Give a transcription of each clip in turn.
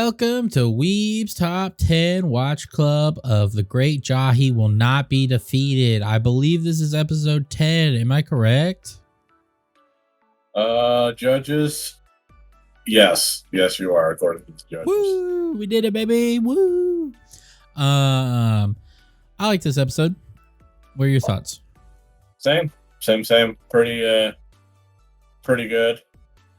Welcome to Weebs Top 10 Watch Club of the Great Jahy Will Not Be Defeated. I believe this is episode 10. Am I correct? Judges. Yes, you are, according to the judges. Woo! We did it, baby. Woo! I like this episode. What are your thoughts? Same. Pretty good.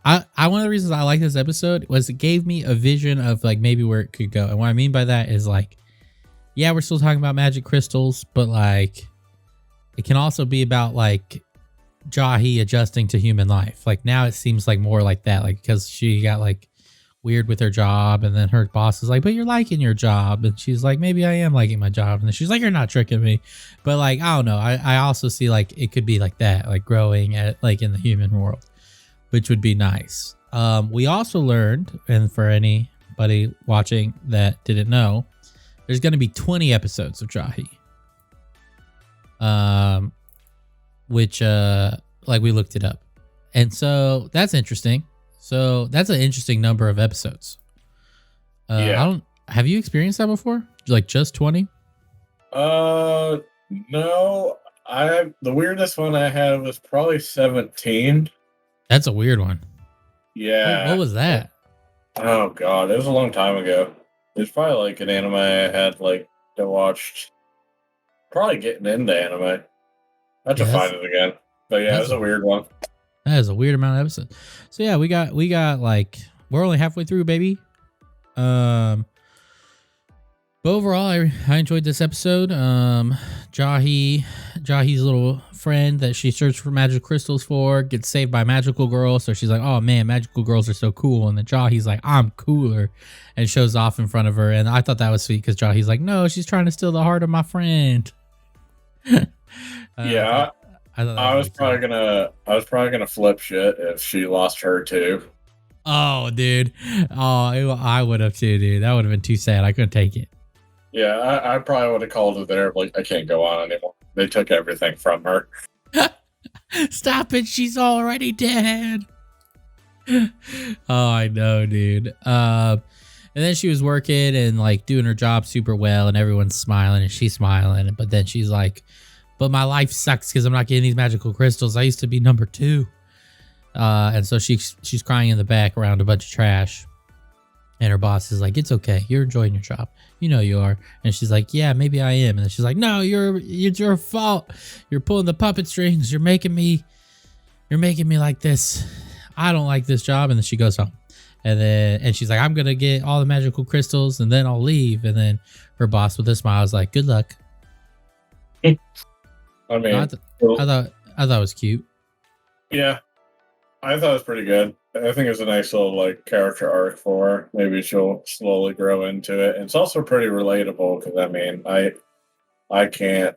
One of the reasons I like this episode was it gave me a vision of like maybe where it could go. And what I mean by that is like, yeah, we're still talking about magic crystals, but like it can also be about like Jahy adjusting to human life. Like now it seems like more like that, like because she got like weird with her job, and then her boss is like, but you're liking your job, and she's like, maybe I am liking my job, and then she's like, you're not tricking me. But like I don't know, I also see like it could be like that, like growing at like in the human world, which would be nice. We also learned, and for anybody watching that didn't know, there's going to be 20 episodes of Jahy. Which like we looked it up. And so that's interesting. So that's an interesting number of episodes. Yeah. Have you experienced that before? Like just 20? No. The weirdest one I had was probably 17. That's a weird one. Yeah. What was that? Oh god, it was a long time ago. It's probably like an anime I had like to watch. Probably getting into anime. I have to find it again. But yeah, it was a weird one. That is a weird amount of episodes. So yeah, we got like we're only halfway through, baby. But overall, I enjoyed this episode. Jahy's little friend that she searched for magic crystals for gets saved by magical girl. So she's like, oh man, magical girls are so cool. And then Jahy's like, I'm cooler, and shows off in front of her. And I thought that was sweet because Jahy's like, no, she's trying to steal the heart of my friend. Yeah. I was probably gonna flip shit if she lost her too. Oh, dude. Oh, I would have too, dude. That would have been too sad. I couldn't take it. Yeah, I probably would have called it there. Like, I can't go on anymore. They took everything from her. Stop it. She's already dead. Oh, I know, dude. And then she was working and like doing her job super well, and everyone's smiling and she's smiling. But then she's like, but my life sucks because I'm not getting these magical crystals. I used to be number 2. And so she's crying in the back around a bunch of trash. And her boss is like, it's okay. You're enjoying your job. You know you are. And she's like, yeah, maybe I am. And then she's like, no, it's your fault. You're pulling the puppet strings. You're making me like this. I don't like this job. And then she goes home. And she's like, I'm going to get all the magical crystals and then I'll leave. And then her boss with a smile is like, good luck. I mean, I thought it was cute. Yeah, I thought it was pretty good. I think it's a nice little like character arc for her. Maybe she'll slowly grow into it. And it's also pretty relatable because I mean, I can't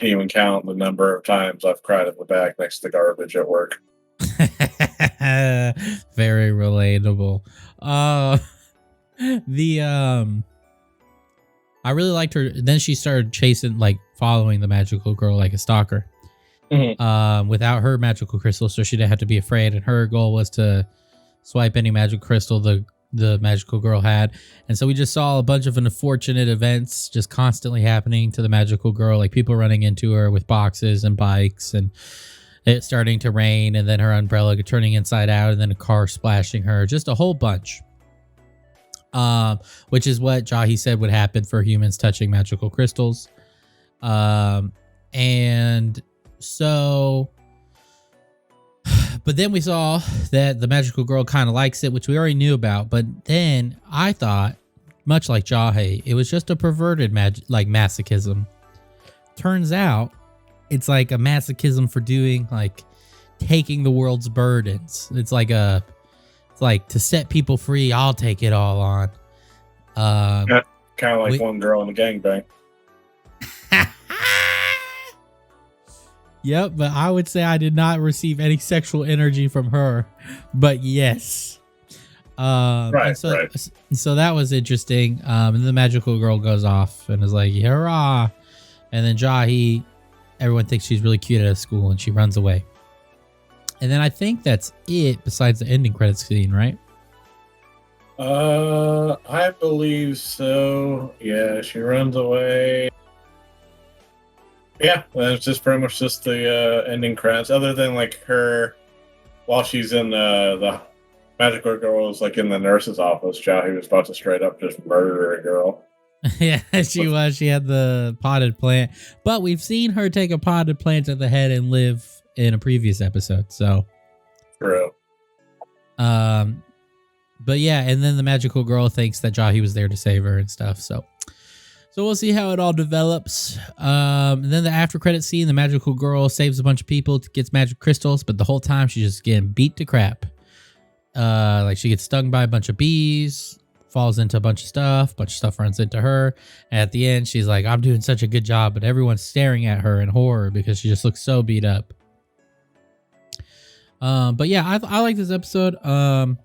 even count the number of times I've cried at the back next to garbage at work. Very relatable. I really liked her. Then she started following the magical girl like a stalker. Mm-hmm. Without her magical crystal, so she didn't have to be afraid. And her goal was to swipe any magic crystal the magical girl had. And so we just saw a bunch of unfortunate events just constantly happening to the magical girl, like people running into her with boxes and bikes, and it starting to rain, and then her umbrella turning inside out, and then a car splashing her. Just a whole bunch. Which is what Jahy said would happen for humans touching magical crystals. And so, but then we saw that the magical girl kind of likes it, which we already knew about. But then I thought, much like Jahy, it was just a perverted masochism. Turns out it's like a masochism for doing like taking the world's burdens. It's like to set people free. I'll take it all on. Kind of like one girl in the gangbang. Yep, but I would say I did not receive any sexual energy from her. But yes. Right. So that was interesting. And the magical girl goes off and is like, hurrah. And then Jahy, everyone thinks she's really cute at school, and she runs away. And then I think that's it besides the ending credits scene, right? I believe so. Yeah, she runs away. Yeah, that's just pretty much just the ending credits. Other than like her, while she's in the magical girl is like in the nurse's office, Jahy was about to straight up just murder a girl. Yeah, she was. She had the potted plant, but we've seen her take a potted plant to the head and live in a previous episode. So, True. um, but yeah, and then the magical girl thinks that Jahy was there to save her and stuff. So we'll see how it all develops. And then the after credit scene, the magical girl saves a bunch of people, gets magic crystals, but the whole time she's just getting beat to crap. Like she gets stung by a bunch of bees, falls into a bunch of stuff runs into her. And at the end, she's like, I'm doing such a good job, but everyone's staring at her in horror because she just looks so beat up. But yeah, I like this episode. That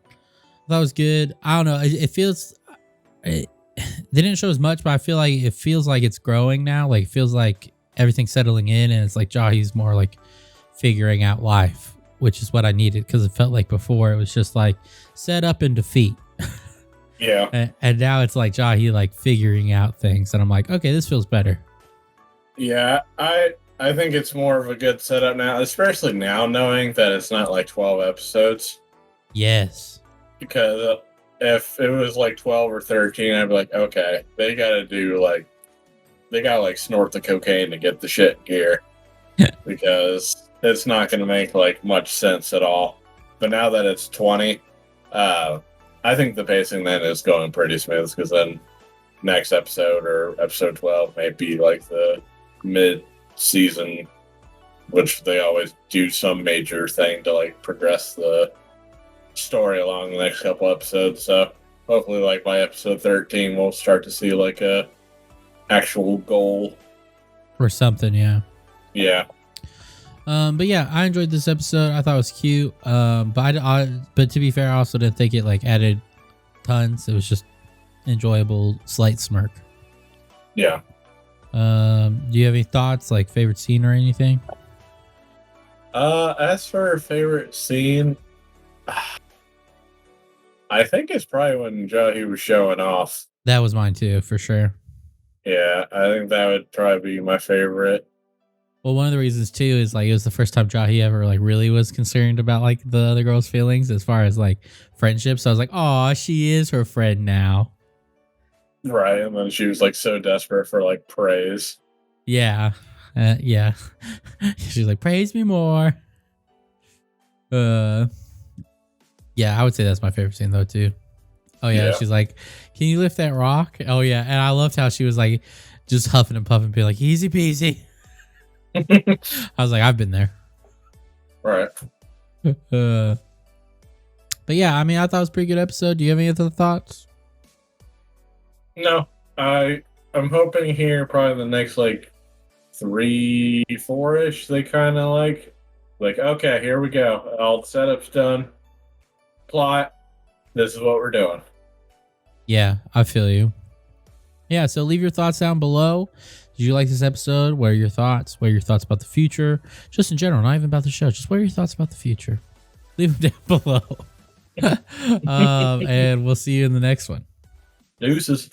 was good. I don't know. It feels, they didn't show as much, but I feel like it feels like it's growing now. Like it feels like everything's settling in, and it's like Jahy's more like figuring out life, which is what I needed, because it felt like before it was just like set up and defeat. Yeah. And now it's like Jahy like figuring out things, and I'm like, okay, this feels better. Yeah, I think it's more of a good setup now, especially now knowing that it's not like 12 episodes. Yes. Because if it was like 12 or 13, I'd be like, okay, they gotta snort the cocaine to get the shit in gear. Because it's not gonna make like much sense at all. But now that it's 20, I think the pacing then is going pretty smooth, because then next episode or episode 12 may be like the mid-season, which they always do some major thing to like progress the story along the next couple episodes. So hopefully like by episode 13 we'll start to see like a actual goal or something. Yeah. But yeah, I enjoyed this episode. I thought it was cute. But to be fair, I also didn't think it like added tons. It was just enjoyable, slight smirk. Yeah. Do you have any thoughts, like favorite scene or anything? As for favorite scene, I think it's probably when Jahy was showing off. That was mine too, for sure. Yeah, I think that would probably be my favorite. Well, one of the reasons too is like it was the first time Jahy ever like really was concerned about like the other girl's feelings as far as like friendship. So I was like, oh, she is her friend now. Right, and then she was like so desperate for like praise. Yeah. Yeah. She's like, praise me more. Yeah, I would say that's my favorite scene though too. Oh yeah, she's like, can you lift that rock? Oh yeah, and I loved how she was like just huffing and puffing, being like, easy peasy. I was like, I've been there. Right. But yeah, I mean, I thought it was a pretty good episode. Do you have any other thoughts? No, I'm hoping here probably the next like 3, 4-ish. They kind of like okay, here we go. All the setup's done. Plot. This is what we're doing. Yeah, I feel you. Yeah, so leave your thoughts down below. Did you like this episode? What are your thoughts? What are your thoughts about the future? Just in general, not even about the show. Just what are your thoughts about the future? Leave them down below. And we'll see you in the next one. Deuces.